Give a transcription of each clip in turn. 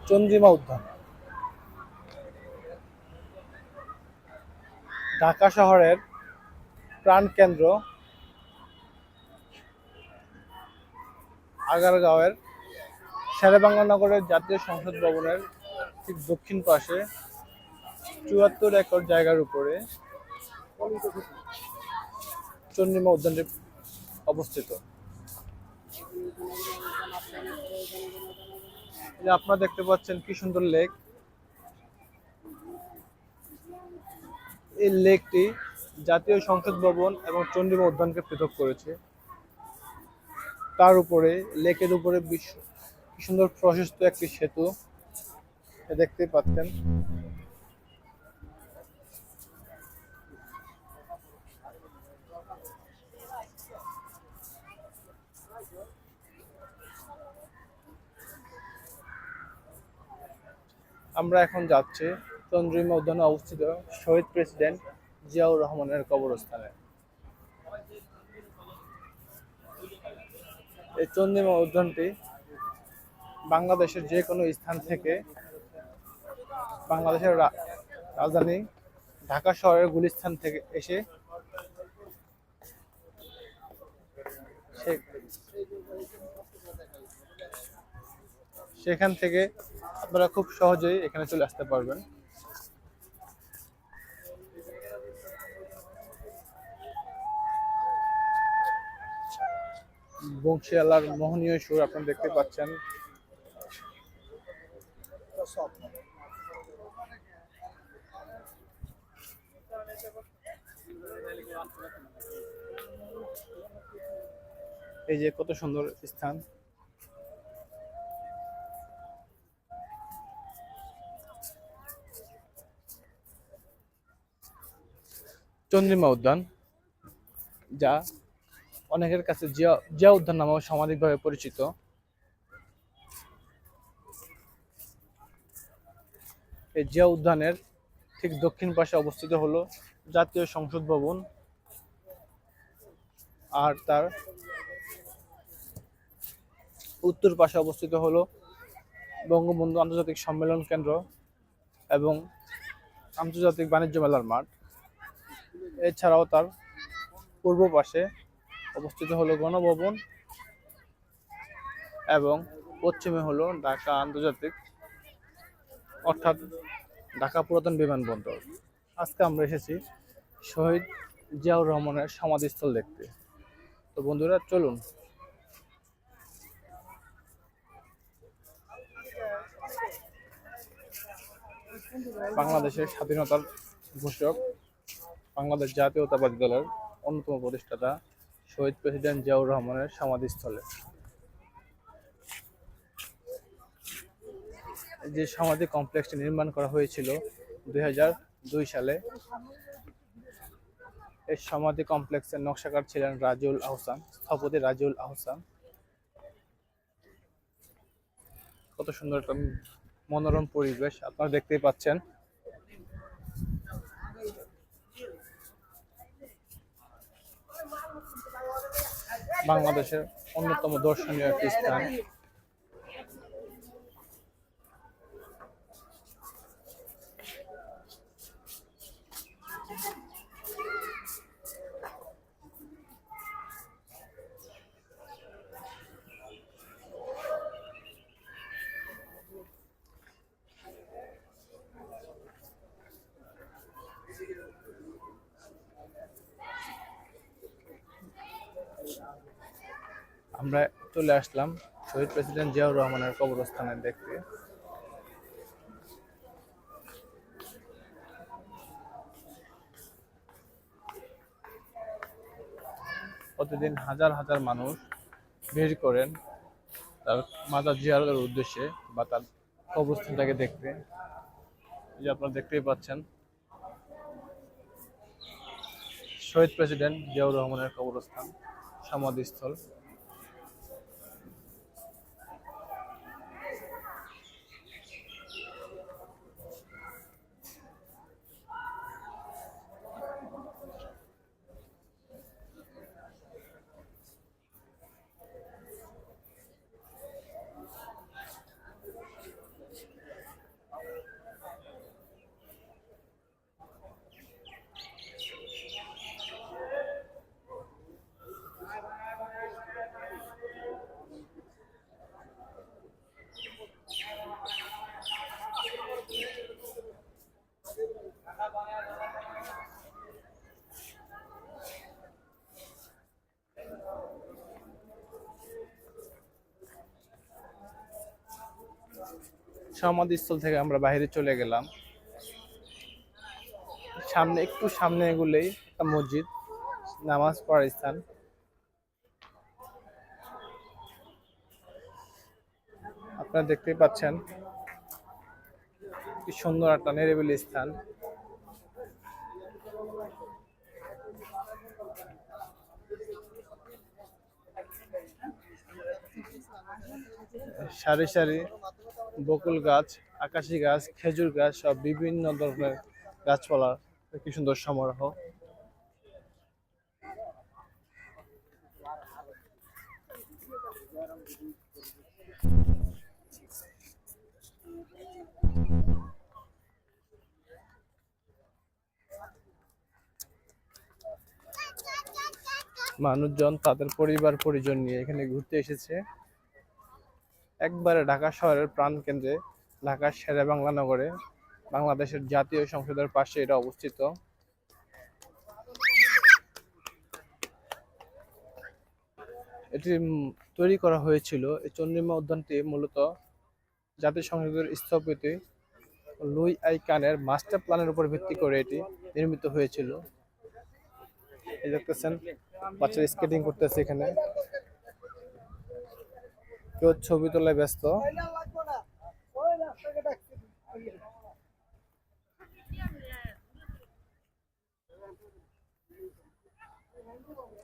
চন্দ্রিমা উদ্যান ঢাকা শহরের প্রাণকেন্দ্র আগারগাঁওয়ের শেরেবাংলা নগরের জাতীয় সংসদ ভবনের ঠিক দক্ষিণ পাশে ৭৪ একর জায়গার উপরে চন্দ্রিমা উদ্যানটি অবস্থিত। যে আপনারা দেখতে পাচ্ছেন কি সুন্দর লেক। এই লেকটি জাতীয় সংসদ ভবন এবং চন্দ্রিমা উদ্যানকে পৃথক করেছে। তার উপরে লেকের উপরে কি সুন্দর প্রশস্ত একটি সেতু দেখতেই পাচ্ছেন। আমরা এখন যাচ্ছি চন্দ্রিমা উদ্যানে অবস্থিত শহীদ প্রেসিডেন্ট জিয়াউর রহমানের কবরস্থানে। এই চন্দ্রিমা উদ্যানটি বাংলাদেশের যে কোনো স্থান থেকে, বাংলাদেশের রাজধানী ঢাকা শহরের গুলিস্তান থেকে এসে সেখান থেকে আপনারা খুব সহজেই এখানে চলে আসতে পারবেন। বংশীয়ালার মোহনীয় সুর আপনারা দেখতে পাচ্ছেন। এই যে কত সুন্দর স্থান। চন্দ্রিমা উদ্যান, যা অনেকের কাছে জিয়া উদ্যান নামেও সামাজিকভাবে পরিচিত। এই জিয়া উদ্যানের ঠিক দক্ষিণ পাশে অবস্থিত হলো জাতীয় সংসদ ভবন, আর তার উত্তর পাশে অবস্থিত হলো বঙ্গবন্ধু আন্তর্জাতিক সম্মেলন কেন্দ্র এবং আন্তর্জাতিক বাণিজ্য মেলার মাঠ। এছাড়াও তার পূর্ব পাশে অবস্থিত হলো গণভবন এবং পশ্চিমে হলো ঢাকা আন্তর্জাতিক অর্থাৎ ঢাকা পুরাতন বিমানবন্দর। আজকে আমরা এসেছি শহীদ জিয়াউর রহমানের সমাধিস্থল দেখতে। তো বন্ধুরা চলুন। বাংলাদেশের স্বাধীনতার ঘোষক, বাংলাদেশ জাতীয়তাবাদী দলের অন্যতম প্রতিষ্ঠাতা শহীদ প্রেসিডেন্ট জিয়াউর রহমানের সমাধিস্থলে যে সমাধি কমপ্লেক্সটি নির্মাণ করা হয়েছিল ২০০২ সালে। এই সমাধি কমপ্লেক্সের নকশাকার ছিলেন রাজিউল আহসান, স্থপতি রাজিউল আহসান। কত সুন্দর একটা মনোরম পরিবেশ আপনারা দেখতেই পাচ্ছেন। বাংলাদেশের অন্যতম দর্শনীয় একটি স্থান। আমরা চলে আসলাম শহীদ প্রেসিডেন্ট জিয়াউর রহমানের কবরস্থানে দেখতে। প্রতিদিন হাজার হাজার মানুষ ভিড় করেন তার মাজার জিয়ারতের উদ্দেশ্যে বা তার কবরস্থানটাকে দেখতে। যে আপনারা দেখতেই পাচ্ছেন শহীদ প্রেসিডেন্ট জিয়াউর রহমানের কবরস্থান, সমাধিস্থল। সমাধিস্থল থেকে আমরা বাইরে চলে গেলাম। একটু সামনে এগুলেই একটা মসজিদ, নামাজ পড়ার স্থান। আপনারা দেখতেই পাচ্ছেন কি সুন্দর একটা নিরিবিলি স্থান। সারি সারি বকুল গাছ, আকাশি গাছ, খেজুর গাছ, সব বিভিন্ন ধরনের গাছপালা, কি সুন্দর সমারোহ। মানুষজন তাদের পরিবার পরিজন নিয়ে এখানে ঘুরতে এসেছে। একবারে ঢাকা শহরের প্রাণকেন্দ্রে, ঢাকার শেরেবাংলা নগরে, বাংলাদেশের জাতীয় সংসদের পাশে এটা অবস্থিত। এটি তৈরি করা হয়েছিল, এই চন্দ্রিমা উদ্যানটি মূলত জাতীয় সংসদের স্থপতি লুই আই কানের মাস্টার প্ল্যানের উপর ভিত্তি করে এটি নির্মিত হয়েছিল। এই দেখতেছেন বাচ্চারা স্কেটিং করতেছে, এখানে কেউ ছবি তোলায় ব্যস্ত।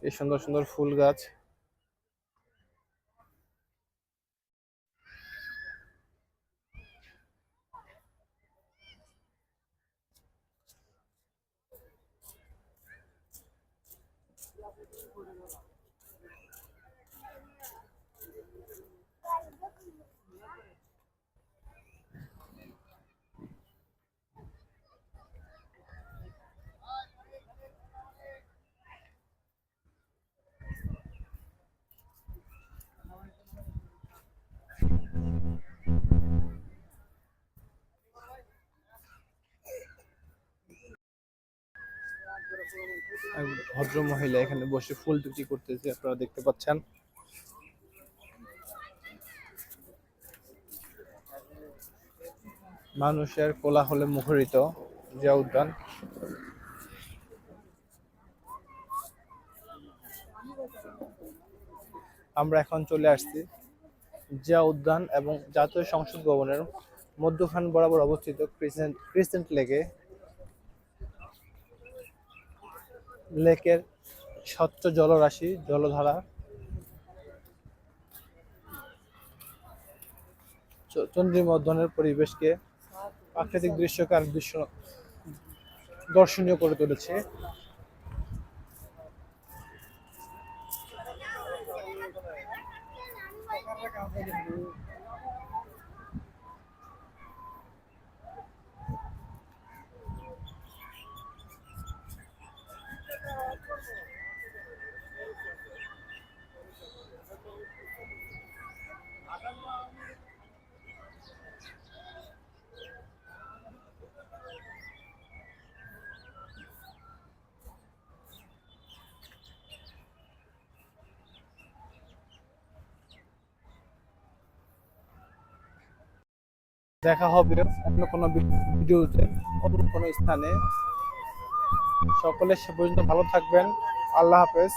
এই সুন্দর সুন্দর ফুল গাছ। ভদ্র মহিলা এখানে বসে ফুল বিক্রি করতেছে, আপনারা দেখতে পাচ্ছেন। মানুষের কোলাহলে মুখরিত জিয়া উদ্যান। আমরা এখন চলে আসছি জিয়া উদ্যান এবং জাতীয় সংসদ ভবনের মধ্যখান বরাবর অবস্থিত ক্রিসেন্ট লেকে। লেকের স্বচ্ছ জলরাশি, জলধারা চন্দ্রিমা উদ্যানের পরিবেশকে প্রাকৃতিক দৃশ্যকে আর দর্শনীয় করে তুলেছে। দেখা হবে অন্য কোনো ভিডিওতে, অন্য কোনো স্থানে। সকলে সে পর্যন্ত ভালো থাকবেন। আল্লাহ হাফেজ।